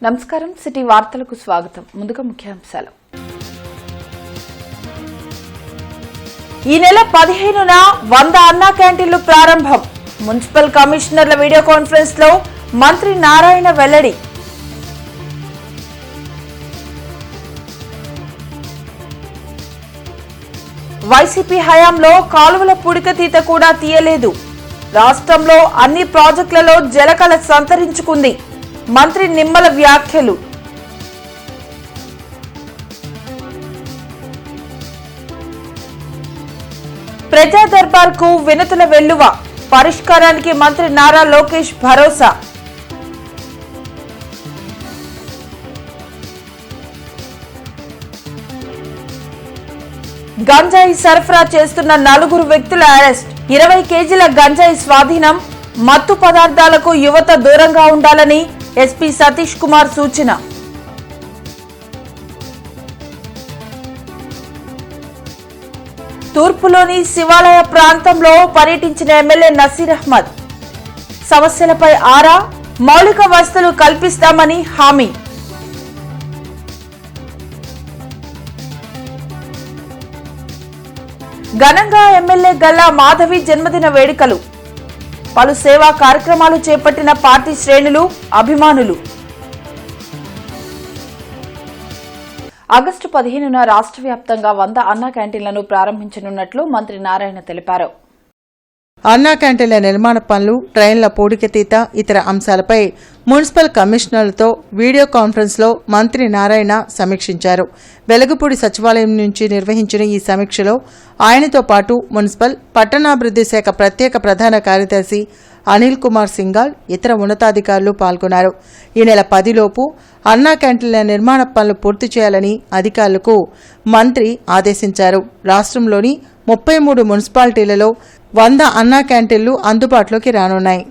నమస్కారం సిటీ వార్తలకు స్వాగతం. ముందుగా ముఖ్యాంశాలు. ఈ నెల 15న 100 అన్నా క్యాంటీన్లు ప్రారంభం. మున్సిపల్ కమిషనర్ల వీడియో కాన్ఫరెన్స్ లో మంత్రి నారాయణ వెల్లడి. వైసీపీ హయాంలో కాలువల పూడికతీత కూడా తీయలేదు. రాష్ట్రంలో అన్ని ప్రాజెక్టులలో జలకళ సంతరించుకుంది. మంత్రి నిమ్మల వ్యాఖ్యలు. ప్రజా దర్బార్కు వినతుల వెల్లువ. పరిష్కారానికి మంత్రి నారా లోకేష్ భరోసా. గంజాయి సరఫరా చేస్తున్న 4 వ్యక్తుల అరెస్ట్. 20 కేజీల గంజాయి స్వాధీనం. మత్తు పదార్థాలకు యువత దూరంగా ఉండాలని ఎస్పీ సతీష్ కుమార్ సూచన. తూర్పులోని శివాలయ ప్రాంతంలో పర్యటించిన ఎమ్మెల్యే నసీర్ అహ్మద్. సమస్యలపై ఆరా, మౌలిక వసతులు కల్పిస్తామని హామీ. ఘనంగా ఎమ్మెల్యే గల్లా మాధవి జన్మదిన వేడుకలు. పలు సేవా కార్యక్రమాలు చేపట్టిన పార్టీ శ్రేణులు, అభిమానులు. ఆగస్టు 15న రాష్ట్ర వ్యాప్తంగా 100 అన్నా క్యాంటీన్లను ప్రారంభించనున్నట్లు మంత్రి నారాయణ తెలిపారు. అన్నా క్యాంటీన్ల నిర్మాణ పనులు, ట్రైన్ల పూడికతీత, ఇతర అంశాలపై మున్సిపల్ కమిషనర్లతో వీడియో కాన్ఫరెన్స్ లో మంత్రి నారాయణ సమీక్షించారు. వెలగపూడి సచివాలయం నుంచి నిర్వహించిన ఈ సమీక్షలో ఆయనతో పాటు మున్సిపల్, పట్టణాభివృద్ధి శాఖ ప్రత్యేక ప్రధాన కార్యదర్శి అనిల్ కుమార్ సింఘాల్, ఇతర ఉన్నతాధికారులు పాల్గొన్నారు. ఈ నెల 10 లోపు అన్నా క్యాంటీన్ల నిర్మాణ పనులు పూర్తి చేయాలని అధికారులకు మంత్రి ఆదేశించారు. రాష్ట్రంలోని 33 మున్సిపాలిటీలలో 100 అన్నా క్యాంటీన్లు అందుబాటులోకి రానున్నాయి.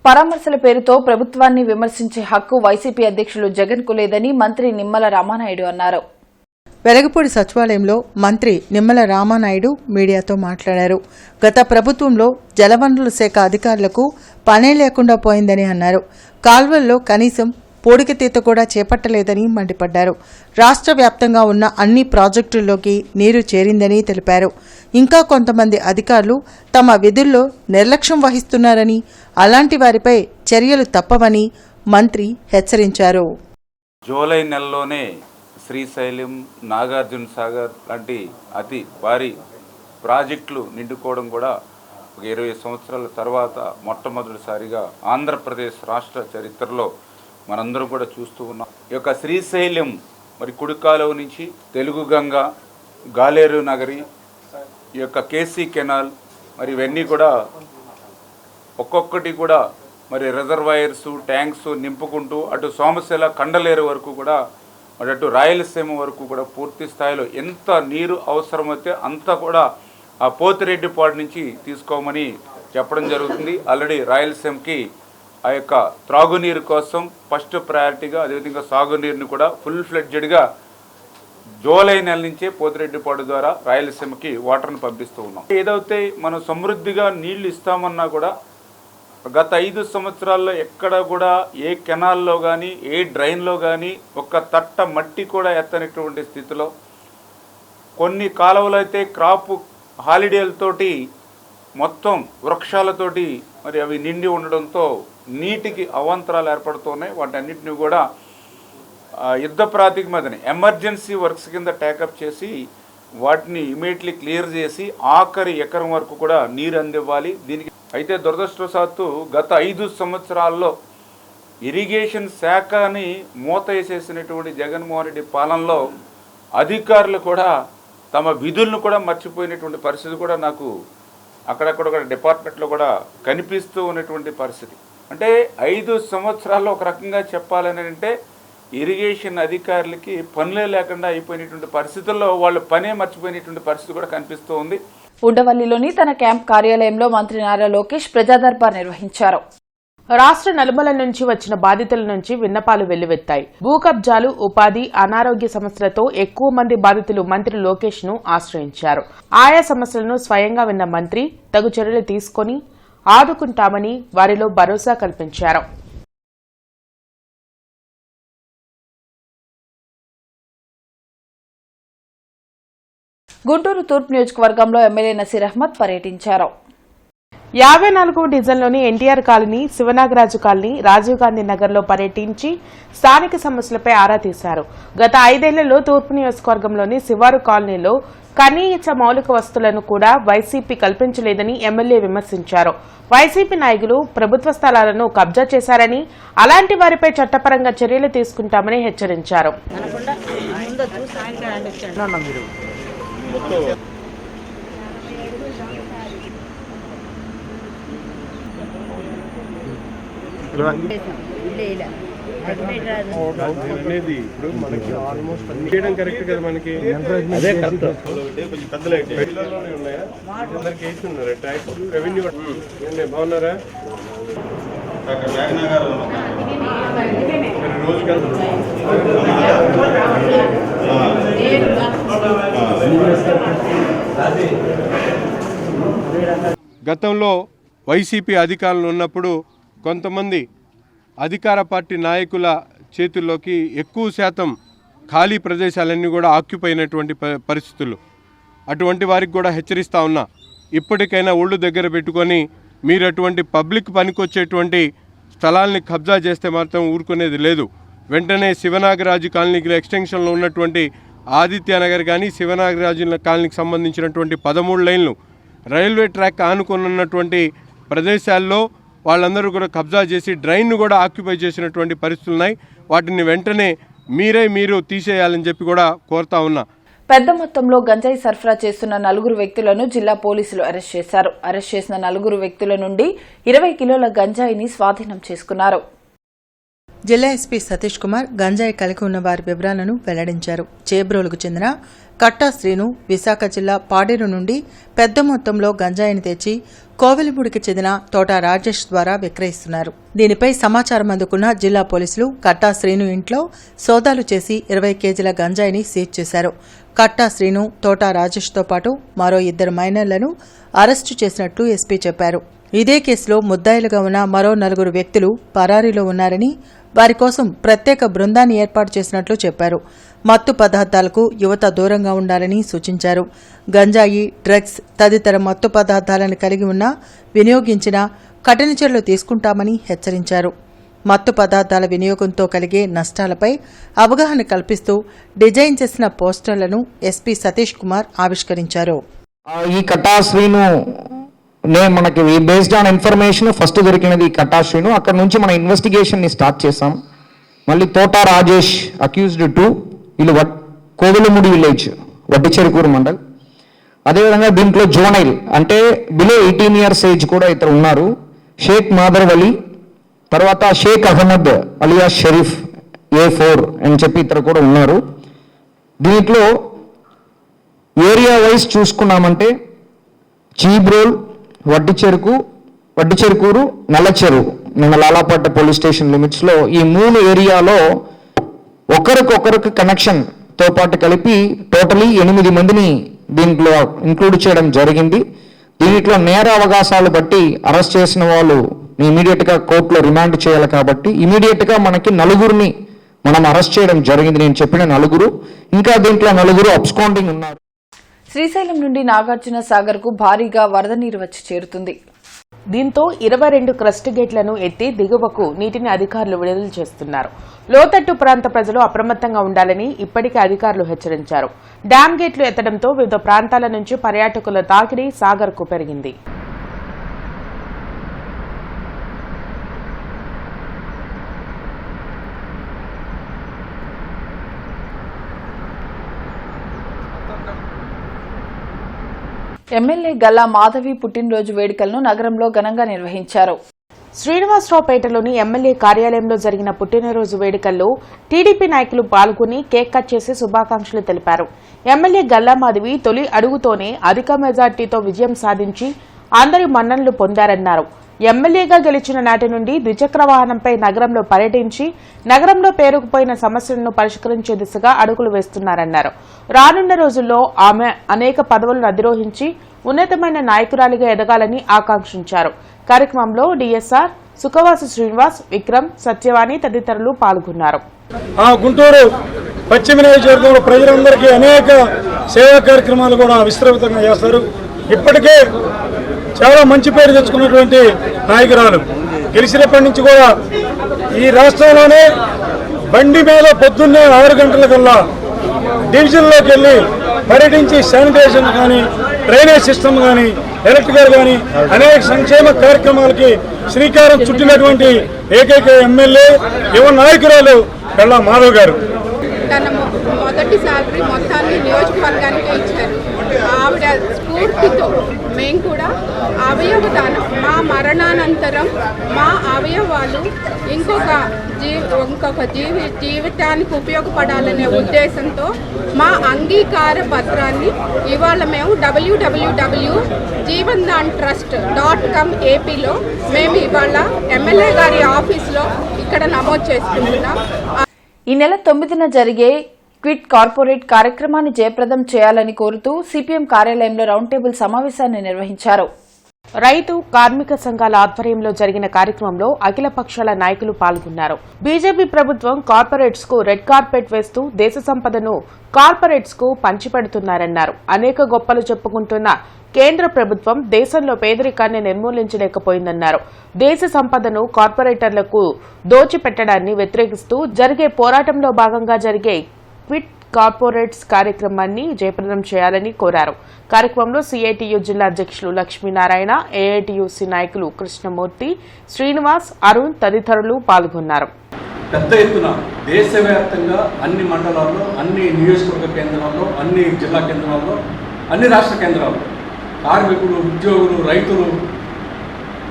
పరామర్శల పేరుతో ప్రభుత్వాన్ని విమర్శించే హక్కు వైసీపీ అధ్యక్షులు జగన్ కు లేదని మంత్రి నిమ్మల రామానాయుడు అన్నారు. వెలగపూడి సచివాలయంలో మంత్రి నిమ్మల రామానాయుడు మీడియాతో మాట్లాడారు. గత ప్రభుత్వంలో జలవనరుల శాఖ అధికారులకు పనే లేకుండా పోయిందని అన్నారు. కాల్వల్లో కనీసం పూడికతీత కూడా చేపట్టలేదని మండిపడ్డారు. రాష్ట్ర వ్యాప్తంగా ఉన్న అన్ని ప్రాజెక్టుల్లోకి నీరు చేరిందని తెలిపారు. ఇంకా కొంతమంది అధికారులు తమ విధుల్లో నిర్లక్ష్యం వహిస్తున్నారని, అలాంటి వారిపై చర్యలు తప్పవని మంత్రి హెచ్చరించారు. జూలై నెలలోనే శ్రీశైలం, నాగార్జున సాగర్ లాంటి అతి భారీ ప్రాజెక్టులు నిండుకోవడం కూడా ఒక 20 సంవత్సరాల తర్వాత మొట్టమొదటిసారిగా ఆంధ్రప్రదేశ్ రాష్ట్ర చరిత్రలో మనందరం కూడా చూస్తూ ఉన్నాం. ఈ యొక్క శ్రీశైలం మరి కుడికాలువ నుంచి తెలుగు గంగ, గాలేరు నగరి, ఈ యొక్క కేసీ కెనాల్ మరి ఇవన్నీ కూడా ఒక్కొక్కటి కూడా మరి రిజర్వాయర్స్, ట్యాంక్స్ నింపుకుంటూ అటు సోమశిల, కండలేరు వరకు కూడా మరి అటు రాయలసీమ వరకు కూడా పూర్తి స్థాయిలో ఎంత నీరు అవసరమైతే అంతా కూడా ఆ పోతిరెడ్డిపాడు నుంచి తీసుకోమని చెప్పడం జరుగుతుంది. ఆల్రెడీ రాయలసీమకి ఆ యొక్క త్రాగునీరు కోసం ఫస్ట్ ప్రయారిటీగా, అదేవిధంగా సాగునీరుని కూడా ఫుల్ ఫ్లెడ్జెడ్గా జూలై నెల నుంచే పోతిరెడ్డిపాడు ద్వారా రాయలసీమకి వాటర్ను పంపిస్తూ ఉన్నాం. ఏదైతే మనం సమృద్ధిగా నీళ్లు ఇస్తామన్నా కూడా గత 5 సంవత్సరాల్లో ఎక్కడ కూడా ఏ కెనాల్లో కానీ, ఏ డ్రైన్లో కానీ ఒక్క తట్ట మట్టి కూడా ఎత్తనటువంటి స్థితిలో, కొన్ని కాలువలు అయితే క్రాప్ హాలిడేలతోటి మొత్తం వృక్షాలతోటి మరి అవి నిండి ఉండడంతో నీటికి అవాంతరాలు ఏర్పడుతున్నాయి. వాటన్నిటిని కూడా యుద్ధ ప్రాతిపదిక మీదనే ఎమర్జెన్సీ వర్క్స్ కింద టేకప్ చేసి వాటిని ఇమీడియట్లీ క్లియర్ చేసి ఆఖరి ఎకరం వరకు కూడా నీరు అందివ్వాలి. దీనికి అయితే దురదృష్టవశాత్తు గత 5 సంవత్సరాల్లో ఇరిగేషన్ శాఖని మూత వేసేసినటువంటి జగన్మోహన్ రెడ్డి పాలనలో అధికారులు కూడా తమ విధులను కూడా మర్చిపోయినటువంటి పరిస్థితి కూడా నాకు అక్కడక్కడ కూడా డిపార్ట్మెంట్లో కూడా కనిపిస్తూ ఉన్నటువంటి పరిస్థితి. అంటే 5 సంవత్సరాల్లో ఒక రకంగా చెప్పాలని అంటే ఇరిగేషన్ అధికారులకి పనులే లేకుండా అయిపోయినటువంటి పరిస్థితుల్లో వాళ్ళు పనే మర్చిపోయినటువంటి పరిస్థితి కూడా కనిపిస్తూ ఉంది. ఉండవల్లిలోని తన క్యాంప్ కార్యాలయంలో మంత్రి నారా లోకేష్ ప్రజా దర్బార్ నిర్వహించారు. రాష్ట్ర నలుమూలల నుంచి వచ్చిన బాధితుల నుంచి విన్నపాలు వెల్లువెత్తాయి. భూ కబ్జాలు, ఉపాధి, అనారోగ్య సమస్యలతో ఎక్కువ మంది బాధితులు మంత్రి లోకేష్ ను ఆశ్రయించారు. ఆయా సమస్యలను స్వయంగా విన్న మంత్రి తగు చర్యలు తీసుకుని ఆదుకుంటామని వారిలో భరోసా కల్పించారు. గుంటూరు తూర్పు నియోజకవర్గంలో ఎమ్మెల్యే నసీర్ అహ్మద్ పర్యటించారు. 54వ డివిజన్లోని ఎన్టీఆర్ కాలనీ, శివనాగరాజు కాలనీ, రాజీవ్ గాంధీ నగర్లో పర్యటించి స్థానిక సమస్యలపై ఆరా తీశారు. గత 5 ఏళ్లలో తూర్పు నియోజకవర్గంలోని శివారు కాలనీలో కనీస మౌలిక వస్తువులను కూడా వైసీపీ కల్పించలేదని ఎమ్మెల్యే విమర్శించారు. వైసీపీ నాయకులు ప్రభుత్వ స్థలాలను కబ్జా చేశారని, అలాంటి వారిపై చట్టపరంగా చర్యలు తీసుకుంటామని హెచ్చరించారు. అనేది ఇప్పుడు మనకి ఆల్మోస్ట్ చేయడం కరెక్ట్ కదా, మనకి అదే పెద్దలోనే ఉన్నాయా, అందరికి వేసి ఉన్నారు ట్యాక్స్ రెవెన్యూ బాగున్నారా? గతంలో వైసీపీ అధికారంలో ఉన్నప్పుడు కొంతమంది అధికార పార్టీ నాయకుల చేతుల్లోకి ఎక్కువ శాతం ఖాళీ ప్రదేశాలన్నీ కూడా ఆక్యుపై అయినటువంటి పరిస్థితులు. అటువంటి వారికి కూడా హెచ్చరిస్తూ ఉన్నా, ఇప్పటికైనా ఒళ్ళు దగ్గర పెట్టుకొని మీరు అటువంటి పబ్లిక్ పనికొచ్చేటువంటి స్థలాల్ని కబ్జా చేస్తే మాత్రం ఊరుకునేది లేదు. వెంటనే శివనాగరాజు కాలనీకి ఎక్స్టెన్షన్లో ఉన్నటువంటి ఆదిత్యనగర్ కానీ శివనాగరాజు కాలనీకి సంబంధించినటువంటి 13 లైన్లు రైల్వే ట్రాక్ ఆనుకున్నటువంటి ప్రదేశాల్లో వాళ్ళందరూ కూడా కబ్జా చేసి డ్రైన్ను కూడా ఆక్యుపై చేసినటువంటి పరిస్థితులు ఉన్నాయి. వాటిని వెంటనే మీరు తీసేయాలని చెప్పి కూడా కోరుతా ఉన్నా. పెద్ద మొత్తంలో గంజాయి సరఫరా చేస్తున్న 4 వ్యక్తులను జిల్లా పోలీసులు అరెస్ట్ చేశారు. అరెస్ట్ చేసిన 4 వ్యక్తుల నుండి 20 కిలోల గంజాయిని స్వాధీనం చేసుకున్నారు. జిల్లా ఎస్పీ సతీష్ కుమార్ గంజాయి కలిగి ఉన్న వారి వివరాలను వెల్లడించారు. చేబ్రోలుకు చెందిన కట్టా శ్రీను విశాఖ జిల్లా పాడేరు నుండి పెద్ద మొత్తంలో గంజాయిని తెచ్చి కోవెలమూడికి చెందిన తోట రాజేష్ ద్వారా విక్రయిస్తున్నారు. దీనిపై సమాచారం అందుకున్న జిల్లా పోలీసులు కట్టా శ్రీను ఇంట్లో సోదాలు చేసి 20 కేజీల గంజాయిని సీజ్ చేశారు. కట్టా శ్రీను, తోట రాజేష్తో పాటు మరో 2 మైనర్లను అరెస్టు చేసినట్లు ఎస్పీ చెప్పారు. ఇదే కేసులో ముద్దాయిలుగా ఉన్న మరో 4 వ్యక్తులు పరారీలో ఉన్నారని, వారి కోసం ప్రత్యేక బృందాన్ని ఏర్పాటు చేసినట్లు చెప్పారు. మత్తు పదార్థాలకు యువత దూరంగా ఉండాలని సూచించారు. గంజాయి, డ్రగ్స్ తదితర మత్తు పదార్థాలను కలిగి ఉన్నా, వినియోగించినా కఠిన చర్యలు తీసుకుంటామని హెచ్చరించారు. మత్తు పదార్థాల వినియోగంతో కలిగే నష్టాలపై అవగాహన కల్పిస్తూ డిజైన్ చేసిన పోస్టర్లను ఎస్పీ సతీష్ కుమార్ ఆవిష్కరించారు. ఈ కటాశ్రీను మనకి బేస్డ్ ఆన్ ఇన్ఫర్మేషన్ ఫస్ట్ దొరికినది కటాశ్రీను. అక్కడ నుంచి మన ఇన్వెస్టిగేషన్ని స్టార్ట్ చేసాం. మళ్ళీ తోట రాజేష్ అక్యూజ్డ్ 2, వీళ్ళు కోవెలమూడి విలేజ్, వడ్డిచెరుకూరు మండల్. అదేవిధంగా దీంట్లో జోనైల్ అంటే బిలో 18 years ఏజ్ కూడా ఇతరు ఉన్నారు. షేక్ మాదర్ వలీ, తర్వాత షేక్ అహ్మద్ అలియా షరీఫ్ A4 అని చెప్పి ఇతరు కూడా ఉన్నారు. దీంట్లో ఏరియా వైజ్ చూసుకున్నామంటే చీబ్రోల్, వడ్డిచెరుకూరు, నల్లచెరువు, మన లాలాపట్ట పోలీస్ స్టేషన్ లిమిట్స్లో ఈ 3 ఏరియాలో ఒకరికొకరికి కనెక్షన్తో పాటు కలిపి టోటలీ 8 మందిని దీంట్లో ఇంక్లూడ్ చేయడం జరిగింది. దీంట్లో నేర అవకాశాలు బట్టి అరెస్ట్ చేసిన వాళ్ళు ఇమీడియట్గా కోర్టులో రిమాండ్ చేయాలి కాబట్టి ఇమీడియట్గా మనకి 4 మనం అరెస్ట్ చేయడం జరిగింది. నేను చెప్పిన 4, ఇంకా దీంట్లో 4 అబ్స్కాండింగ్ ఉన్నారు. శ్రీశైలం నుండి నాగార్జున సాగర్ కు భారీగా వరద నీరు వచ్చి చేరుతుంది. దీంతో 22 క్రస్ట్ గేట్లను ఎత్తి దిగువకు నీటిని అధికారులు విడుదల చేస్తున్నారు. లోతట్టు ప్రాంత ప్రజలు అప్రమత్తంగా ఉండాలని ఇప్పటికే అధికారులు హెచ్చరించారు. డ్యాం గేట్లు ఎత్తడంతో వివిధ ప్రాంతాల నుంచి పర్యాటకుల తాకిడి సాగర్కు పెరిగింది. ఎమ్మెల్యే గల్లా మాధవి పుట్టినరోజు వేడుకలను నగరంలో ఘనంగా నిర్వహించారు. శ్రీనివాసరావుపేటలోని ఎమ్మెల్యే కార్యాలయంలో జరిగిన పుట్టినరోజు వేడుకల్లో టీడీపీ నాయకులు పాల్గొని కేక్ కట్ చేసి శుభాకాంక్షలు తెలిపారు. ఎమ్మెల్యే గల్లా మాధవి తొలి అడుగుతోనే అధిక మెజార్టీతో విజయం సాధించి అందరి మన్ననలు పొందారన్నారు. ఎమ్మెల్యేగా గెలిచిన నాటి నుండి ద్విచక్ర వాహనంపై నగరంలో పర్యటించి నగరంలో పేరుకుపోయిన సమస్యలను పరిష్కరించే దిశగా అడుగులు వేస్తున్నారన్నారు. రానున్న రోజుల్లో ఆమె అనేక పదవులను అధిరోహించి ఉన్నతమైన నాయకురాలిగా ఎదగాలని ఆకాంక్షించారు. కార్యక్రమంలో డిఎస్ఆర్, సుఖవాసు శ్రీనివాస్, విక్రమ్, సత్యవాణి తదితరులు పాల్గొన్నారు. గుంటూరు పశ్చిమ నియోజకవర్గంలో ప్రజలందరికీ అనేక సేవా కార్యక్రమాలు కూడా విస్తృతంగా చేస్తారు. ఇప్పటికే చాలా మంచి పేరు తెచ్చుకున్నటువంటి నాయకురాలు. గెలిచినప్పటి నుంచి కూడా ఈ రాష్ట్రంలోనే బండి మీద పొద్దున్నే 6 గంటలకల్లా డివిజన్లోకి వెళ్ళి పర్యటించి శానిటేషన్ కానీ, డ్రైనేజ్ సిస్టమ్ కానీ, ఎలక్ట్రికల్ కానీ అనేక సంక్షేమ కార్యక్రమాలకి శ్రీకారం చుట్టినటువంటి ఏకైక ఎమ్మెల్యే యువ నాయకురాలు గల్లా మాధవ్ గారు. తన మొదటి సాలరీ మొత్తాన్ని నియోజకవర్గానికి ఇచ్చారు. ఆవిడ స్ఫూర్తితో మేము కూడా అవయవ దానం, మా మరణానంతరం మా అవయవాలు ఇంకొక జీవితానికి ఉపయోగపడాలనే ఉద్దేశంతో మా అంగీకార పత్రాన్ని ఇవాళ మేము www.jeevandantrust.com ఏపీలో మేము ఇవాళ ఎమ్మెల్యే గారి ఆఫీస్లో ఇక్కడ నమోదు చేసుకుంటున్నాం. ఈ నెల 9న జరిగే క్విట్ కార్పొరేట్ కార్యక్రమాన్ని జయప్రదం చేయాలని కోరుతూ సిపిఎం కార్యాలయంలో రౌండ్ టేబుల్ సమావేశాన్ని నిర్వహించారు. రైతు కార్మిక సంఘాల ఆధ్వర్యంలో జరిగిన కార్యక్రమంలో అఖిల పక్షాల నాయకులు పాల్గొన్నారు. బీజేపీ ప్రభుత్వం కార్పొరేట్స్ కు రెడ్ కార్పెట్ వేస్తూ దేశ సంపదను కార్పొరేట్స్ కు పంచిపెడుతున్నారన్నారు. అనేక గొప్పలు చెప్పుకుంటున్న కేంద్ర ప్రభుత్వం దేశంలో పేదరికాన్ని నిర్మూలించలేకపోయిందన్నారు. దేశ సంపదను కార్పొరేటర్లకు దోచిపెట్టడాన్ని వ్యతిరేకిస్తూ జరిగే పోరాటంలో భాగంగా జరిగే క్విట్ కార్పొరేట్స్ కార్యక్రమాన్ని జయప్రదం చేయాలని కోరారు. కార్యక్రమంలో సిఐటియు జిల్లా అధ్యక్షులు లక్ష్మీనారాయణ, ఏఐటియుసి నాయకులు కృష్ణమూర్తి, శ్రీనివాస్, అరుణ్ తదితరులు పాల్గొన్నారు. పెద్ద ఎత్తున దేశవ్యాప్తంగా అన్ని మండలాల్లో, అన్ని నియోజకవర్గ కేంద్రాల్లో, అన్ని జిల్లా కేంద్రాల్లో, అన్ని రాష్ట్ర కేంద్రాల్లో కార్మికులు, ఉద్యోగులు, రైతులు,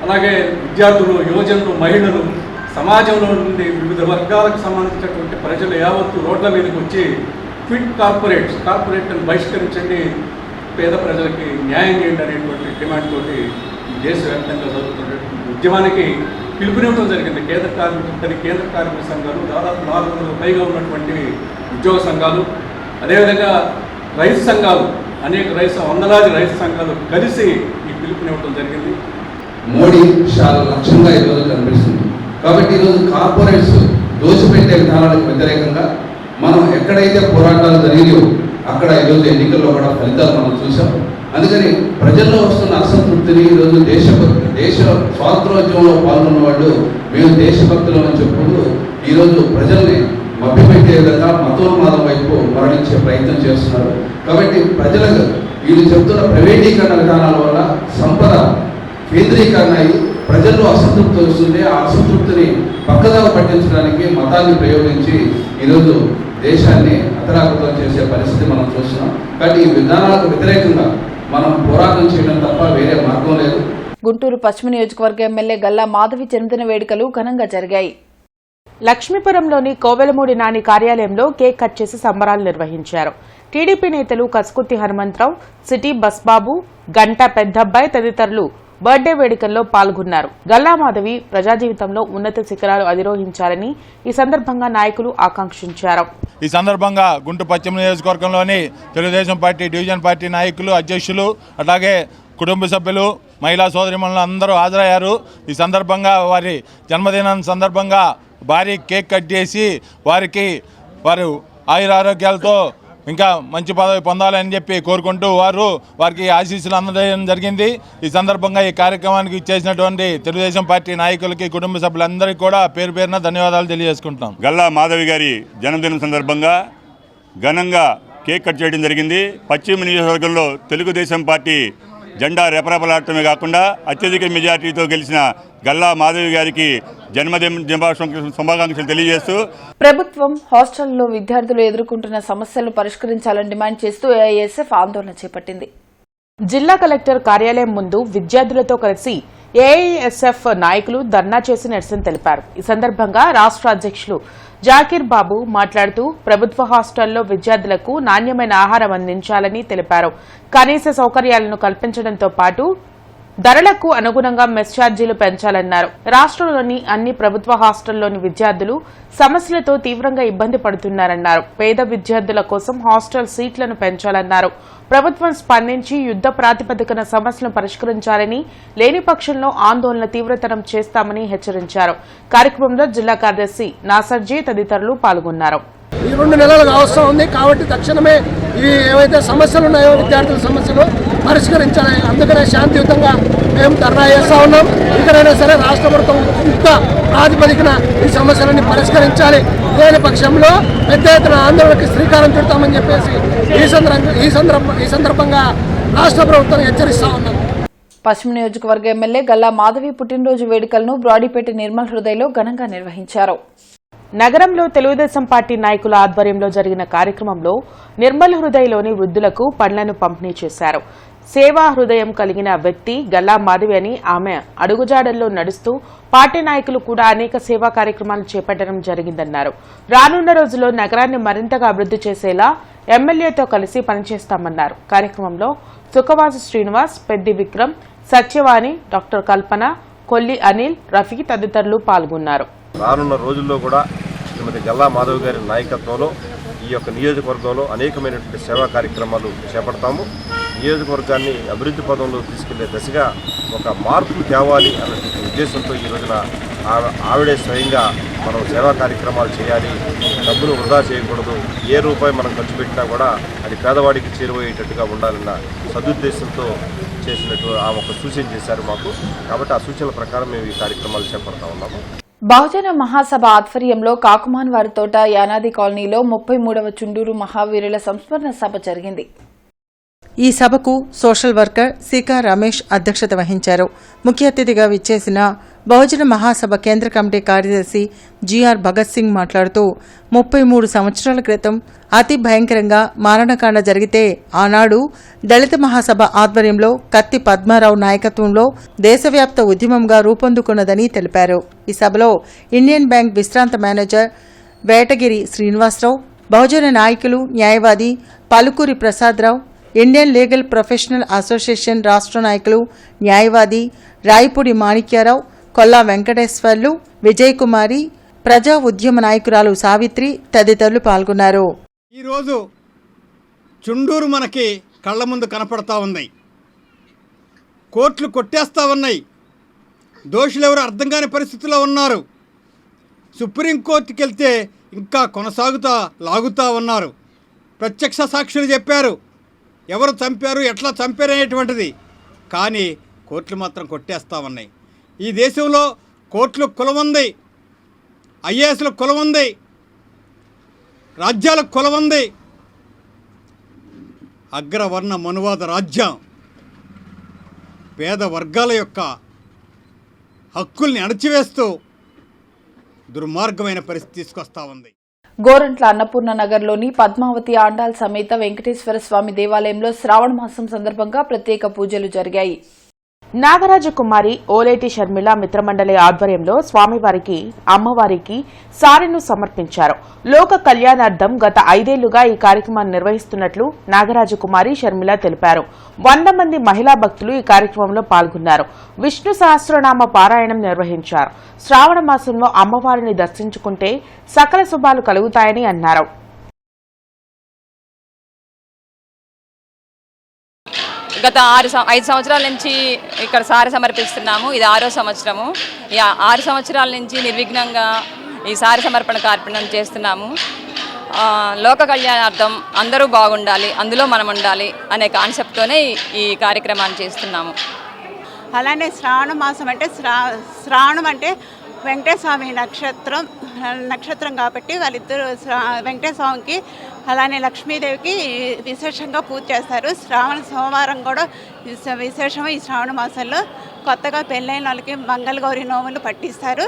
అలాగే విద్యార్థులు, యువజనులు, మహిళలు, సమాజంలో నుండి వివిధ వర్గాలకు సంబంధించినటువంటి ప్రజలు యావత్తు రోడ్ల మీదకి వచ్చి క్విట్ కార్పొరేట్ని బహిష్కరించండి, పేద ప్రజలకి న్యాయం చేయండి అనేటువంటి డిమాండ్ తోటి దేశవ్యాప్తంగా జరుగుతున్నటువంటి ఉద్యమానికి పిలుపునివ్వడం జరిగింది. కేంద్ర కార్మిక సంఘాలు, దాదాపు 400 పైగా ఉన్నటువంటి ఉద్యోగ సంఘాలు, అదేవిధంగా రైతు సంఘాలు, అనేక వందలాది రైతు సంఘాలు కలిసి ఈ పిలుపునివ్వడం జరిగింది. మోడీ చాలా లక్ష్యంగా ఈరోజు కనిపిస్తుంది. కాబట్టి ఈరోజు కార్పొరేట్స్ దోచిపెట్టే విధానాలకు వ్యతిరేకంగా మనం ఎక్కడైతే పోరాటాలు జరిగాయో అక్కడ ఈరోజు ఎన్నికల్లో కూడా ఫలితాలు మనం చూసాం. అందుకని ప్రజల్లో వస్తున్న అసంతృప్తిని ఈరోజు దేశ స్వాతంత్రోద్యమంలో పాల్గొన్న వాళ్ళు మేము దేశభక్తులు అని చెప్పుకుంటూ ఈరోజు ప్రజల్ని మభ్యపెట్టే విధంగా మతోన్మాదం వైపు మరణించే ప్రయత్నం చేస్తున్నారు. కాబట్టి ప్రజలకు వీళ్ళు చెప్తున్న ప్రైవేటీకరణ విధానాల వల్ల సంపద కేంద్రీకరణ అయ్యి ప్రజల్లో అసంతృప్తి వస్తుంది. ఆ అసంతృప్తిని పక్కదారి పట్టించడానికి మతాన్ని ప్రయోగించి ఈరోజు దేశాన్ని అతలాకుతం చేసే పరిస్థితి మనం చూస్తున్నాం. కాబట్టి ఈ విధానాలకు వ్యతిరేకంగా మనం పోరాటం చేయడం తప్ప వేరే మార్గం లేదు. గుంటూరు పశ్చిమ నియోజకవర్గ ఎమ్మెల్యే గల్లా మాధవి జన్మదిన వేడుకలు ఘనంగా జరిగాయి. లక్ష్మీపురంలోని కోవెలమూడి నాని కార్యాలయంలో కేక్ కట్ చేసి సంబరాలు నిర్వహించారు. టీడీపీ నేతలు కసుకుత్తి హనుమంతరావు, సిటీ బస్బాబు, గంటా పెద్దబ్బాయి తదితరులు బర్త్డే వేడుకల్లో పాల్గొన్నారు. గల్లా మాధవి ప్రజా జీవితంలో ఉన్నత శిఖరాలు అధిరోహించాలని ఈ సందర్భంగా నాయకులు ఆకాంక్షించారు. ఈ సందర్భంగా గుంటూరు పశ్చిమ నియోజకవర్గంలోని తెలుగుదేశం పార్టీ డివిజన్ పార్టీ నాయకులు, అధ్యక్షులు, అలాగే కుటుంబ సభ్యులు, మహిళా సోదరిమణులు అందరూ హాజరయ్యారు. ఈ సందర్భంగా వారి జన్మదినం సందర్భంగా భారీ కేక్ కట్ చేసి వారు ఆయురారోగ్యాలతో ఇంకా మంచి పదవి పొందాలని చెప్పి కోరుకుంటూ వారికి ఆశీస్సులు అందజేయడం జరిగింది. ఈ సందర్భంగా ఈ కార్యక్రమానికి ఇచ్చేసినటువంటి తెలుగుదేశం పార్టీ నాయకులకి, కుటుంబ సభ్యులందరికీ కూడా పేరు పేరున ధన్యవాదాలు తెలియజేసుకుంటాం. గల్లా మాధవి గారి జన్మదినం సందర్భంగా ఘనంగా కేక్ కట్ చేయడం జరిగింది. పశ్చిమ నియోజకవర్గంలో తెలుగుదేశం పార్టీ జెండా రెపరెపలాడటమే కాకుండా అత్యధిక మెజార్టీతో గెలిచిన గల్లా మాధవి గారికి జన్మదిన శుభాకాంక్షలు తెలియజేస్తూ ప్రభుత్వం హాస్టల్లో విద్యార్థులు ఎదుర్కొంటున్న సమస్యలను పరిష్కరించాలని డిమాండ్ చేస్తూ ఏఐఎస్ఎఫ్ ఆందోళన చేపట్టింది. జిల్లా కలెక్టర్ కార్యాలయం ముందు విద్యార్థులతో కలిసి ఏఐఎస్ఎఫ్ నాయకులు ధర్నా చేసి నిరసన తెలిపారు. ఈ సందర్భంగా రాష్ట్ర అధ్యక్షులు జాకీర్ బాబు మాట్లాడుతూ ప్రభుత్వ హాస్టల్లో విద్యార్థులకు నాణ్యమైన ఆహారం అందించాలని తెలిపారు. కనీస సౌకర్యాలను కల్పించడంతో పాటు ధరలకు అనుగుణంగా మెస్ ఛార్జీలు పెంచాలన్నారు. రాష్ట్రంలోని అన్ని ప్రభుత్వ హాస్టల్లోని విద్యార్థులు సమస్యలతో తీవ్రంగా ఇబ్బంది పడుతున్నారన్నారు. పేద విద్యార్థుల కోసం హాస్టల్ సీట్లను పెంచాలన్నారు. ప్రభుత్వం స్పందించి యుద్ధ ప్రాతిపదికన సమస్యలను పరిష్కరించాలని, లేని పక్షంలో ఆందోళన తీవ్రతరం చేస్తామని హెచ్చరించారు. కార్యక్రమంలో జిల్లా కార్యదర్శి నాసర్జీ తదితరులు పాల్గొన్నారు. ఈ 2 నెలలుగా అవసరం ఉంది. కాబట్టి తక్షణమే ఈ ఏవైతే సమస్యలు ఉన్నాయో విద్యార్థుల సమస్యలు పరిష్కరించాలి. అందుకనే శాంతియుతంగా మేము ధర్నా చేస్తూ ఉన్నాం. ఇకనైనా సరే రాష్ట్ర ప్రభుత్వం యుద్ధ ప్రాతిపదికన ఈ సమస్యలన్నీ పరిష్కరించాలి. లేని పక్షంలో పెద్ద ఎత్తున ఆందోళనకి శ్రీకారం చుడతామని చెప్పేసి ఈ సందర్భంగా రాష్ట్ర ప్రభుత్వం హెచ్చరిస్తా ఉన్నాం. పశ్చిమ నియోజకవర్గ ఎమ్మెల్యే గల్లా మాధవి పుట్టినరోజు వేడుకలను బ్రాడీపేట నిర్మల్ హృదయలో ఘనంగా నిర్వహించారు. నగరంలో తెలుగుదేశం పార్టీ నాయకుల ఆధ్వర్యంలో జరిగిన కార్యక్రమంలో నిర్మల్ హృదయలోని వృద్ధులకు పండ్లను పంపిణీ చేశారు. సేవా హృదయం కలిగిన వ్యక్తి గల్లా మాధవి అని ఆమె అడుగుజాడల్లో నడుస్తూ పార్టీ నాయకులు కూడా అనేక సేవా కార్యక్రమాలు చేపట్టడం జరిగిందన్నారు. రానున్న రోజుల్లో నగరాన్ని మరింతగా అభివృద్ధి చేసేలా ఎమ్మెల్యేతో కలిసి పనిచేస్తామన్నారు. కార్యక్రమంలో సుఖవాసు శ్రీనివాస్, పెద్ది విక్రమ్, సత్యవాణి, డాక్టర్ కల్పన, కొల్లి అనిల్, రఫీ తదితరులు పాల్గొన్నారు. రానున్న రోజుల్లో కూడా శ్రీమతి గల్లా మాధవ్ గారి నాయకత్వంలో ఈ యొక్క నియోజకవర్గంలో అనేకమైనటువంటి సేవా కార్యక్రమాలు చేపడతాము. నియోజకవర్గాన్ని అభివృద్ధి పదంలో తీసుకెళ్లే దశగా ఒక మార్పు తేవాలి అన్నటువంటి ఉద్దేశంతో ఈ రోజున ఆవిడే స్వయంగా మనం సేవా కార్యక్రమాలు చేయాలి, డబ్బును వృధా చేయకూడదు, ఏ రూపాయి మనం ఖర్చు పెట్టినా కూడా అది పేదవాడికి చేరువయ్యేటట్టుగా ఉండాలన్న సదుద్దేశంతో చేసినట్టు ఆమె ఒక సూచన చేశారు మాకు. కాబట్టి ఆ సూచనల ప్రకారం మేము ఈ కార్యక్రమాలు చేపడతా ఉన్నాము. బహుజన మహాసభ ఆధ్వర్యంలో కాకుమాన్ వారి తోట యానాది కాలనీలో 33వ చుండూరు మహావీరుల సంస్మరణ సభ జరిగింది. ఈ సభకు సోషల్ వర్కర్ సికా రమేష్ అధ్యక్షత వహించారు. ముఖ్య అతిథిగా విచ్చేసిన బహుజన మహాసభ కేంద్ర కమిటీ కార్యదర్శి జిఆర్ భగత్ సింగ్ మాట్లాడుతూ 33 సంవత్సరాల క్రితం అతి భయంకరంగా మారణకాండ జరిగితే ఆనాడు దళిత మహాసభ ఆధ్వర్యంలో కత్తి పద్మారావు నాయకత్వంలో దేశవ్యాప్త ఉద్యమంగా రూపొందుకున్నదని తెలిపారు. ఈ సభలో ఇండియన్ బ్యాంక్ విశ్రాంత మేనేజర్ వేటగిరి శ్రీనివాసరావు, బహుజన నాయకులు న్యాయవాది Palukuri Prasadarao, Indian legal professional association రాష్ట్ర నాయకులు న్యాయవాది రాయపూడి మాణిక్యారావు, కొల్లా వెంకటేశ్వర్లు, విజయకుమారి, ప్రజా ఉద్యమ నాయకురాలు సావిత్రి తదితరులు పాల్గొన్నారు. ఈరోజు చుండూరు మనకి కళ్ళ ముందు కనపడతా ఉన్నాయి. కోర్టులు కొట్టేస్తూ ఉన్నాయి. దోషులెవరు అర్థం కాని పరిస్థితుల్లో ఉన్నారు. సుప్రీంకోర్టుకి వెళ్తే ఇంకా లాగుతూ ఉన్నారు. ప్రత్యక్ష సాక్షులు చెప్పారు ఎవరు చంపారు, ఎట్లా చంపారు అనేటువంటిది. కానీ కోర్టులు మాత్రం కొట్టేస్తూ ఉన్నాయి. ఈ దేశంలో కోర్టులు కులముంది, ఐఏఎస్ల కులముంది, రాజ్యాలకు కులముంది. అగ్రవర్ణ మనువాద రాజ్యం పేద వర్గాల యొక్క హక్కుల్ని అణచివేస్తూ దుర్మార్గమైన పరిస్థితి తీసుకొస్తా ఉంది. గోరంట్ల అన్నపూర్ణ నగర్లోని పద్మావతి ఆండాల్ సమేత వెంకటేశ్వర స్వామి దేవాలయంలో శ్రావణ మాసం సందర్భంగా ప్రత్యేక పూజలు జరిగాయి. నాగరాజకుమారి ఓలేటి షర్మిల మిత్రమండలి ఆధ్వర్యంలో స్వామివారికి, అమ్మవారికి సారెను సమర్పించారు. లోక కళ్యాణార్థం గత 5 ఏళ్లుగా ఈ కార్యక్రమాన్ని నిర్వహిస్తున్నట్లు నాగరాజకుమారి షర్మిల తెలిపారు. 100 మంది మహిళా భక్తులు ఈ కార్యక్రమంలో పాల్గొన్నారు. విష్ణు సహస్రనామ పారాయణం నిర్వహించారు. శ్రావణ మాసంలో అమ్మవారిని దర్శించుకుంటే సకల శుభాలు కలుగుతాయని అన్నారు. గత 5 సంవత్సరాల నుంచి ఇక్కడ సారె సమర్పిస్తున్నాము. ఇది 6వ సంవత్సరము. ఈ 6 సంవత్సరాల నుంచి నిర్విఘ్నంగా ఈ సారె సమర్పణ కార్యక్రమం చేస్తున్నాము. లోక కళ్యాణార్థం అందరూ బాగుండాలి, అందులో మనం ఉండాలి అనే కాన్సెప్ట్తోనే ఈ కార్యక్రమాన్ని చేస్తున్నాము. అలానే శ్రావణ మాసం అంటే శ్రావణం అంటే వెంకటేశ్వర స్వామి నక్షత్రం కాబట్టి వాళ్ళిద్దరు వెంకటేశ్వర స్వామికి అలానే లక్ష్మీదేవికి విశేషంగా పూజ చేస్తారు. శ్రావణ సోమవారం కూడా విశేషం. ఈ శ్రావణ మాసంలో కొత్తగా పెళ్ళైన వాళ్ళకి మంగళగౌరి నోములు పట్టిస్తారు.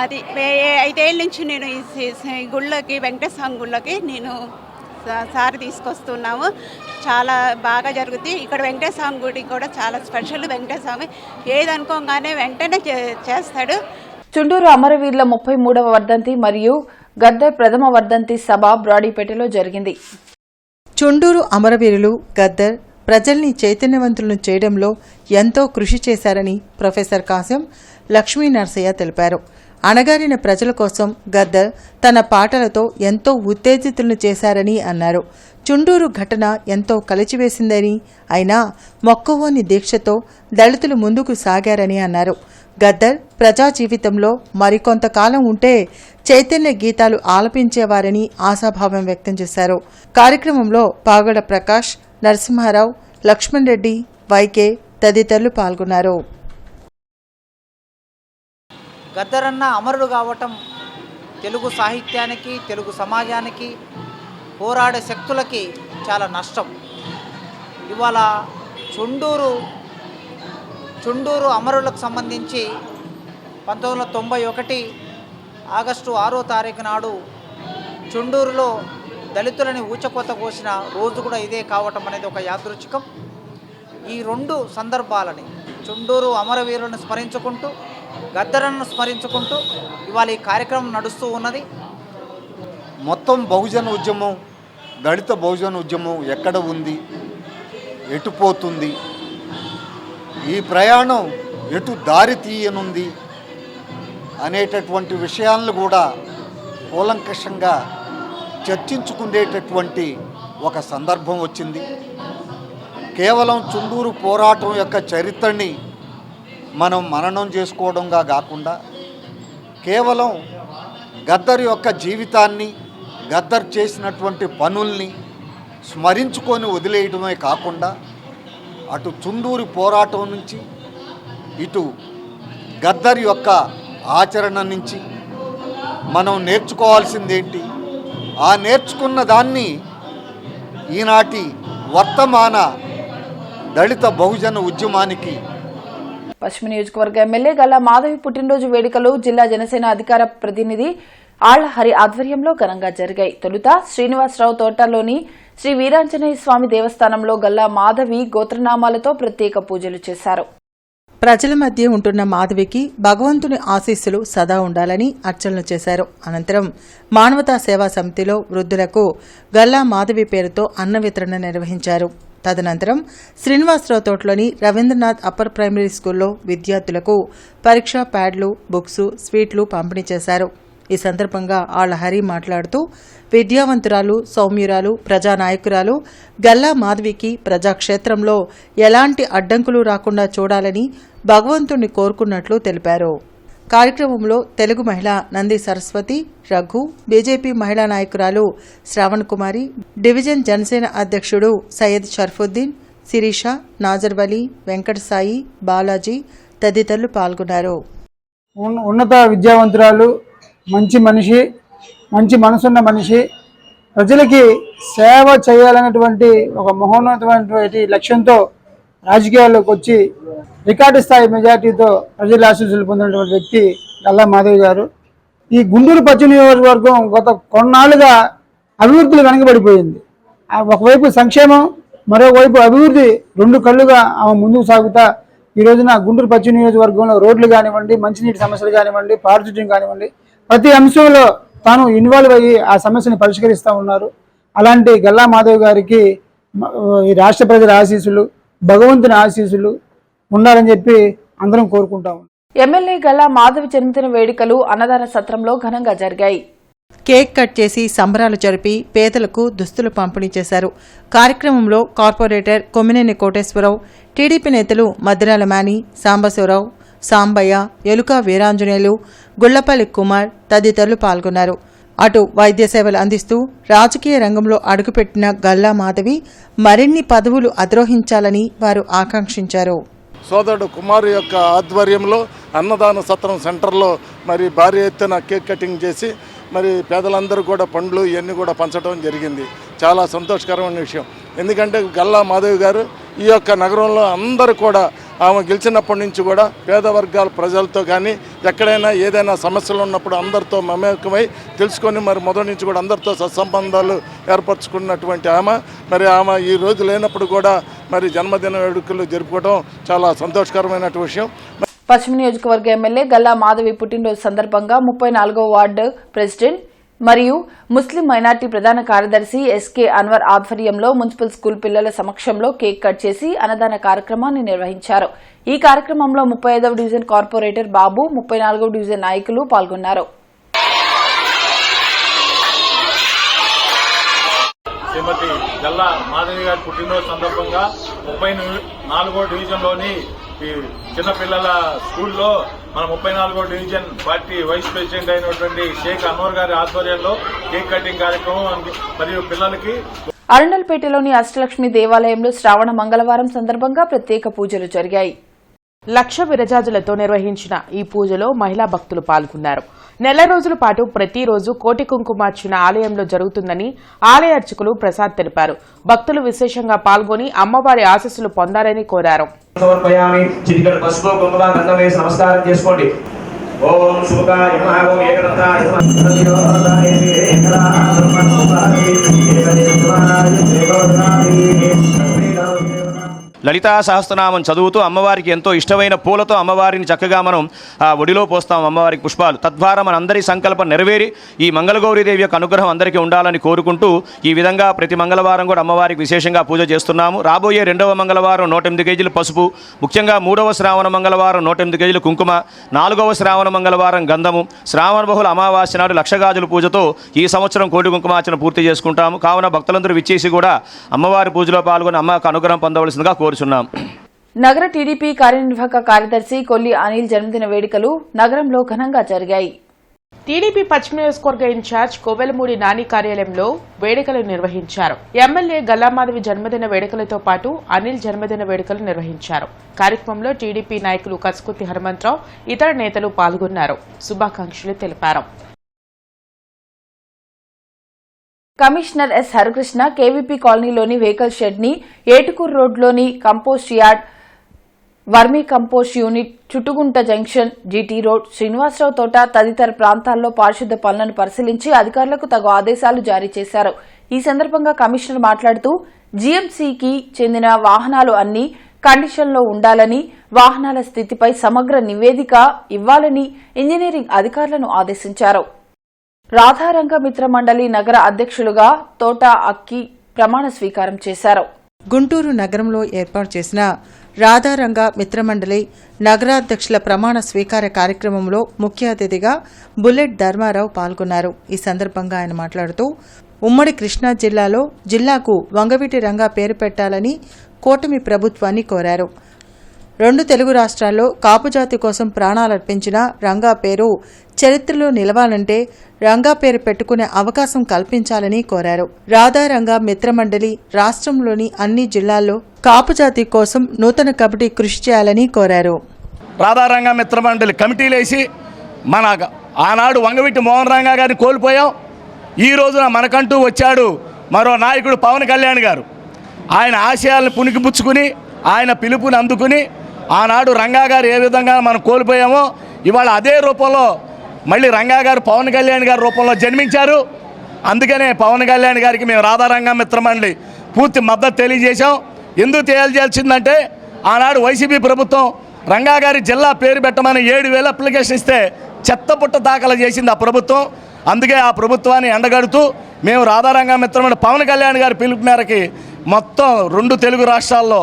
అది 5 ఏళ్ళ నుంచి నేను ఈ గుళ్ళకి, వెంకటేశ్వర స్వామి గుళ్ళకి నేను సారి తీసుకొస్తున్నాము. చాలా బాగా జరుగుతుంది. ఇక్కడ వెంకటేశ్వర స్వామి గుడి కూడా చాలా స్పెషల్. వెంకటేశ్వర స్వామి ఏదనుకోగానే వెంటనే చేస్తాడు. చుండూరు అమరవీరుల 33వ వర్ధంతి మరియు గద్దర్ ప్రథమ వర్ధంతి సభ బ్రాడీపేటలో జరిగింది. చుండూరు అమరవీరులు గద్దర్ ప్రజల్ని చైతన్యవంతులను చేయడంలో ఎంతో కృషి చేశారని ప్రొఫెసర్ కాసిం లక్ష్మీ నరసయ్య తెలిపారు. అణగారిన ప్రజల కోసం గద్దర్ తన పాటలతో ఎంతో ఉత్తేజితులను చేశారని అన్నారు. చుండూరు ఘటన ఎంతో కలిచివేసిందని, అయినా మొక్కవోని దీక్షతో దళితులు ముందుకు సాగారని అన్నారు. గద్దర్ ప్రజా జీవితంలో మరికొంతకాలం ఉంటే చైతన్య గీతాలు ఆలపించేవారని ఆశాభావం వ్యక్తం చేశారు. కార్యక్రమంలో పాగడ ప్రకాష్, నరసింహారావు, లక్ష్మణ్ రెడ్డి, వైకే తదితరులు పాల్గొన్నారు. గద్దరన్న అమరుడు కావటం తెలుగు సాహిత్యానికి, తెలుగు సమాజానికి, పోరాడే శక్తులకి చాలా నష్టం. ఇవాళ చుండూరు అమరులకు సంబంధించి 1991 ఆగస్టు 6వ తారీఖు నాడు చుండూరులో దళితులని ఊచకోత కోసిన రోజు కూడా ఇదే కావటం అనేది ఒక యాదృచ్ఛికం. ఈ రెండు సందర్భాలని చుండూరు అమరవీరులను స్మరించుకుంటూ, గద్దరన్నను స్మరించుకుంటూ ఇవాళ ఈ కార్యక్రమం నడుస్తూ ఉన్నది. మొత్తం బహుజన ఉద్యమం, దళిత బహుజన ఉద్యమం ఎక్కడ ఉంది, ఎటు పోతుంది, ఈ ప్రయాణం ఎటు దారి తీయనుంది అనేటటువంటి విషయాలను కూడా కూలంకషంగా చర్చించుకునేటటువంటి ఒక సందర్భం వచ్చింది. కేవలం చుండూరు పోరాటం యొక్క చరిత్రని మనం మననం చేసుకోవడంగా కాకుండా, కేవలం గద్దర్ యొక్క జీవితాన్ని, గద్దర్ చేసినటువంటి పనుల్ని స్మరించుకొని వదిలేయడమే కాకుండా, అటు చుండూరు పోరాటం నుంచి, ఇటు గద్దర్ యొక్క ఆచరణ నుంచి మనం నేర్చుకోవాల్సిందేంటి, ఆ నేర్చుకున్న దాన్ని ఈనాటి వర్తమాన దళిత బహుజన ఉద్యమానికి. పశ్చిమ నియోజకవర్గ ఎమ్మెల్యే గల్లా మాధవి పుట్టినరోజు వేడుకలు జిల్లా జనసేన అధికార ప్రతినిధి ఆళ్ల హరి ఆధ్వర్యంలో ఘనంగా జరిగాయి. తొలుత శ్రీనివాసరావు తోటలోని శ్రీ వీరాంజనేయ స్వామి దేవస్థానంలో గల్లా మాధవి గోత్రనామాలతో ప్రత్యేక పూజలు చేశారు. ప్రజల మధ్య ఉంటున్న మాధవికి భగవంతుని ఆశీస్సులు సదా ఉండాలని అర్చనలు చేశారు. అనంతరం మానవతా సేవా సమితిలో వృద్ధులకు గల్లా మాధవి పేరుతో అన్న వితరణ నిర్వహించారు. తదనంతరం శ్రీనివాసరావు తోటలోని రవీంద్రనాథ్ అప్పర్ ప్రైమరీ స్కూల్లో విద్యార్థులకు పరీక్షా ప్యాడ్లు, బుక్స్, స్వీట్లు పంపిణీ చేశారు. ఈ సందర్భంగా ఆళ్ల హరి మాట్లాడుతూ విద్యావంతురాలు, సౌమ్యురాలు, ప్రజానాయకురాలు గల్లా మాధవికి ప్రజాక్షేత్రంలో ఎలాంటి అడ్డంకులు రాకుండా చూడాలని భగవంతుణ్ణి కోరుకున్నట్లు తెలిపారు. కార్యక్రమంలో తెలుగు మహిళ నంది సరస్వతి, రఘు, బీజేపీ మహిళా నాయకురాలు శ్రావణ్ కుమారి, డివిజన్ జనసేన అధ్యక్షుడు సయ్యద్ షర్ఫుద్దీన్, శిరీష, నాజర్ వలి, వెంకట సాయి, బాలాజీ తదితరులు పాల్గొన్నారు. ఉన్నత విద్యావంతురాలు, మంచి మనిషి, మంచి మనసున్న మనిషి, ప్రజలకి సేవ చేయాలనేటువంటి ఒక మహోన్నతమైనటువంటి లక్ష్యంతో రాజకీయాల్లోకి వచ్చి రికార్డు స్థాయి మెజార్టీతో ప్రజల ఆశీస్సులు పొందినటువంటి వ్యక్తి గల్లా మాధవి గారు. ఈ గుంటూరు పశ్చిమ నియోజకవర్గం గత కొన్నాళ్లుగా అభివృద్ధిలో వెనకబడిపోయింది. ఒకవైపు సంక్షేమం, మరోవైపు అభివృద్ధి, రెండు కళ్ళుగా ఆమె ముందుకు సాగుతా ఈ రోజున గుంటూరు పశ్చిమ నియోజకవర్గంలో రోడ్లు కానివ్వండి, మంచినీటి సమస్యలు కానివ్వండి, పారిశుద్ధ్యం కానివ్వండి, ప్రతి అంశంలో తాను ఇన్వాల్వ్ అయ్యి ఆ సమస్యను పరిష్కరిస్తూ ఉన్నారు. అలాంటి గల్లా మాధవ్ గారికి ఈ రాష్ట్ర ప్రజల ఆశీస్సులు, భగవంతుని ఆశీస్సులు ఉండాలని చెప్పి అందరం కోరుకుంటాము. ఎమ్మెల్యే గల్లా మాధవి జన్మదిన వేడుకలు అన్నదాన సత్రంలో ఘనంగా జరిగాయి. కేక్ కట్ చేసి సంబరాలు జరిపి పేదలకు దుస్తులు పంపిణీ చేశారు. కార్యక్రమంలో కార్పొరేటర్ కొమ్మినేని కోటేశ్వరరావు, టీడీపీ నేతలు మద్దిరాల మాని, సాంబశివరావు, సాంబయ్య, ఎలుక వీరాంజనేయులు, గుళ్లపల్లి కుమార్ తదితరులు పాల్గొన్నారు. అటు వైద్య సేవలు అందిస్తూ రాజకీయ రంగంలో అడుగుపెట్టిన గల్లా మాధవి మరిన్ని పదవులు అధిరోహించాలని వారు ఆకాంక్షించారు. సోదరుడు కుమారు యొక్క ఆధ్వర్యంలో అన్నదాన సత్రం సెంటర్లో మరి భారీ ఎత్తున కేక్ కటింగ్ చేసి మరి పేదలందరూ కూడా పండ్లు ఇవన్నీ కూడా పంచడం జరిగింది. చాలా సంతోషకరమైన విషయం. ఎందుకంటే గల్లా మాధవి గారు ఈ యొక్క నగరంలో అందరూ కూడా ఆమె గెలిచినప్పటి నుంచి కూడా పేద వర్గాల ప్రజలతో కానీ ఎక్కడైనా ఏదైనా సమస్యలు ఉన్నప్పుడు అందరితో మమేకమై తెలుసుకొని మరి మొదటి నుంచి కూడా అందరితో సత్సంబంధాలు ఏర్పరచుకున్నటువంటి ఆమె ఈ రోజు లేనప్పుడు కూడా మరి జన్మదిన వేడుకలు జరుపుకోవడం చాలా సంతోషకరమైన విషయం. పశ్చిమ నియోజకవర్గ ఎమ్మెల్యే గల్లా మాధవి పుట్టినరోజు సందర్భంగా 34వ వార్డు ప్రెసిడెంట్ మరియు ముస్లిం మైనార్టీ ప్రధాన కార్యదర్శి ఎస్కే అన్వర్ ఆధ్వర్యంలో మున్సిపల్ స్కూల్ పిల్లల సమక్షంలో కేక్ కట్ చేసి అన్నదాన కార్యక్రమాన్ని నిర్వహించారు. ఈ కార్యక్రమంలో 35వ డివిజన్ కార్పొరేటర్ బాబు, 34వ డివిజన్ నాయకులు పాల్గొన్నారు. శ్రీమతి గల్లా మాధవి గారి పుట్టినరోజు సందర్భంగా 34వ డివిజన్లోని ఈ చిన్నపిల్లల స్కూల్లో మన 34వ డివిజన్ పార్టీ వైస్ ప్రెసిడెంట్ అయినటువంటి షేక్ అన్వర్ గారి ఆధ్వర్యంలో కేక్ కటింగ్ కార్యక్రమం మరియు పిల్లలకి అరండల్పేటలోని అష్టలక్ష్మి దేవాలయంలో శ్రావణ మంగళవారం సందర్భంగా ప్రత్యేక పూజలు జరిగాయి. లక్ష విరజాజులతో నిర్వహించిన ఈ పూజలో మహిళా భక్తులు పాల్గొన్నారు. నెల రోజుల పాటు ప్రతిరోజు కోటి కుంకుమార్చన ఆలయంలో జరుగుతుందని ఆలయ అర్చకులు ప్రసాద్ తెలిపారు. భక్తులు విశేషంగా పాల్గొని అమ్మవారి ఆశీస్సులు పొందాలని కోరారు. నమస్కారం చేసుకోండి. ఓం శుభాయ నమః ఓం ఏకదంతాయ లలితా సహస్రనామం చదువుతూ అమ్మవారికి ఎంతో ఇష్టమైన పూలతో అమ్మవారిని చక్కగా మనం ఒడిలో పోస్తాం అమ్మవారికి పుష్పాలు. తద్వారా మన అందరి సంకల్పం నెరవేరి ఈ మంగళగౌరీదేవి యొక్క అనుగ్రహం అందరికీ ఉండాలని కోరుకుంటూ ఈ విధంగా ప్రతి మంగళవారం కూడా అమ్మవారికి విశేషంగా పూజ చేస్తున్నాము. రాబోయే 2వ మంగళవారం 108 కేజీలు పసుపు, ముఖ్యంగా 3వ శ్రావణ మంగళవారం 108 కేజీలు కుంకుమ, 4వ శ్రావణ మంగళవారం గంధము, శ్రావణ బహుళ అమావాస్య నాడు లక్షగాజుల పూజతో ఈ సంవత్సరం కోటి కుంకుమార్చన పూర్తి చేసుకుంటాము. కావున భక్తులందరూ విచ్చేసి కూడా అమ్మవారి పూజలో పాల్గొని అమ్మకు అనుగ్రహం పొందవలసిందిగా కోరుచున్నాం. నగర టీడీపీ కార్యనిర్వాహక కార్యదర్శి కొల్లి అనిల్ జన్మదిన వేడుకలు నగరంలో ఘనంగా జరిగాయి. టీడీపీ పశ్చిమ నియోజకవర్గ ఇన్ఛార్జ్ కోవెలమూడి నాని కార్యాలయంలో వేడుకలు నిర్వహించారు. ఎమ్మెల్యే గల్లామాధవి జన్మదిన వేడుకలతో పాటు అనిల్ జన్మదిన వేడుకలు నిర్వహించారు. కార్యక్రమంలో టీడీపీ నాయకులు కసుకుర్తి హనుమంతరావు, ఇతర నేతలు పాల్గొన్నారు. శుభాకాంక్షలు తెలిపారు. కమిషనర్ ఎస్ హరికృష్ణ కేవీపీ కాలనీలోని వెహికల్ షెడ్ ని, ఏటుకూరు రోడ్లోని compost yard, vermi compost unit, Chuttugunta junction, GT road, Srinivasa Rao Thota తదితర ప్రాంతాల్లో పారిశుద్ధ్య పనులను పరిశీలించి అధికారులకు తగు ఆదేశాలు జారీ చేశారు. ఈ సందర్భంగా కమిషనర్ మాట్లాడుతూ జీఎంసీకి చెందిన వాహనాలు అన్ని కండిషన్లో ఉండాలని, వాహనాల స్థితిపై సమగ్ర నివేదిక ఇవ్వాలని ఇంజనీరింగ్ అధికారులను ఆదేశించారు. రాధారంగ మిత్ర మండలి నగర అధ్యక్షులుగా తోట అక్కి ప్రమాణ స్వీకారం చేశారు. గుంటూరు నగరంలో ఏర్పాటు చేసిన రాధారంగ మిత్రమండలి నగరాధ్యక్షుల ప్రమాణ స్వీకార కార్యక్రమంలో ముఖ్య అతిథిగా బుల్లెట్ ధర్మారావు పాల్గొన్నారు. ఈ సందర్భంగా ఆయన మాట్లాడుతూ ఉమ్మడి కృష్ణా జిల్లాలో జిల్లాకు వంగవీటి రంగా పేరు పెట్టాలని కూటమి ప్రభుత్వాన్ని కోరారు. 2 తెలుగు రాష్ట్రాల్లో కాపుజాతి కోసం ప్రాణాలర్పించిన రంగా పేరు చరిత్రలో నిలవాలంటే రంగా పేరు పెట్టుకునే అవకాశం కల్పించాలని కోరారు. రాధారంగా మిత్రమండలి రాష్ట్రంలోని అన్ని జిల్లాల్లో కాపుజాతి కోసం నూతన కమిటీ కృషి చేయాలని కోరారు. రాధారంగా మిత్రమండలి కమిటీలు వేసి మన ఆనాడు వంగవీటి మోహన్ రంగా గారిని కోల్పోయాం. ఈ రోజున మనకంటూ వచ్చాడు మరో నాయకుడు పవన్ కళ్యాణ్ గారు. ఆయన ఆశయాలను పుణికిపుచ్చుకుని ఆయన పిలుపుని అందుకుని ఆనాడు రంగా గారు ఏ విధంగా మనం కోల్పోయామో ఇవాళ అదే రూపంలో మళ్ళీ రంగా గారు పవన్ కళ్యాణ్ గారి రూపంలో జన్మించారు. అందుకనే పవన్ కళ్యాణ్ గారికి మేము రాధారంగ మిత్రమండలి పూర్తి మద్దతు తెలియజేశాం. ఎందుకు తెలియజేయాల్సిందంటే ఆనాడు వైసీపీ ప్రభుత్వం రంగా గారి జిల్లా పేరు పెట్టమని 7,000 అప్లికేషన్ ఇస్తే చెత్తపుట్ట దాఖలు చేసింది ఆ ప్రభుత్వం. అందుకే ఆ ప్రభుత్వాన్ని ఎండగడుతూ మేము రాధారంగ మిత్రమండలి పవన్ కళ్యాణ్ గారి పిలుపు మేరకి మొత్తం 2 తెలుగు రాష్ట్రాల్లో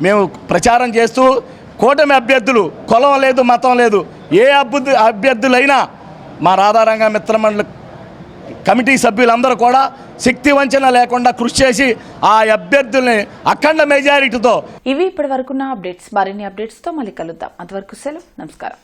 మేము ప్రచారం చేస్తూ కూటమి అభ్యర్థులు కులం లేదు మతం లేదు ఏ అభ్యర్థులైనా మా రాధారంగ మిత్రమండలి కమిటీ సభ్యులందరూ కూడా శక్తి వంచన లేకుండా కృషి చేసి ఆ అభ్యర్థుల్ని అఖండ మెజారిటీతో. ఇవి ఇప్పటి వరకున్న అప్డేట్స్. మరిన్ని అప్డేట్స్తో మళ్ళీ కలుద్దాం. అంతవరకు సెలవు. నమస్కారం.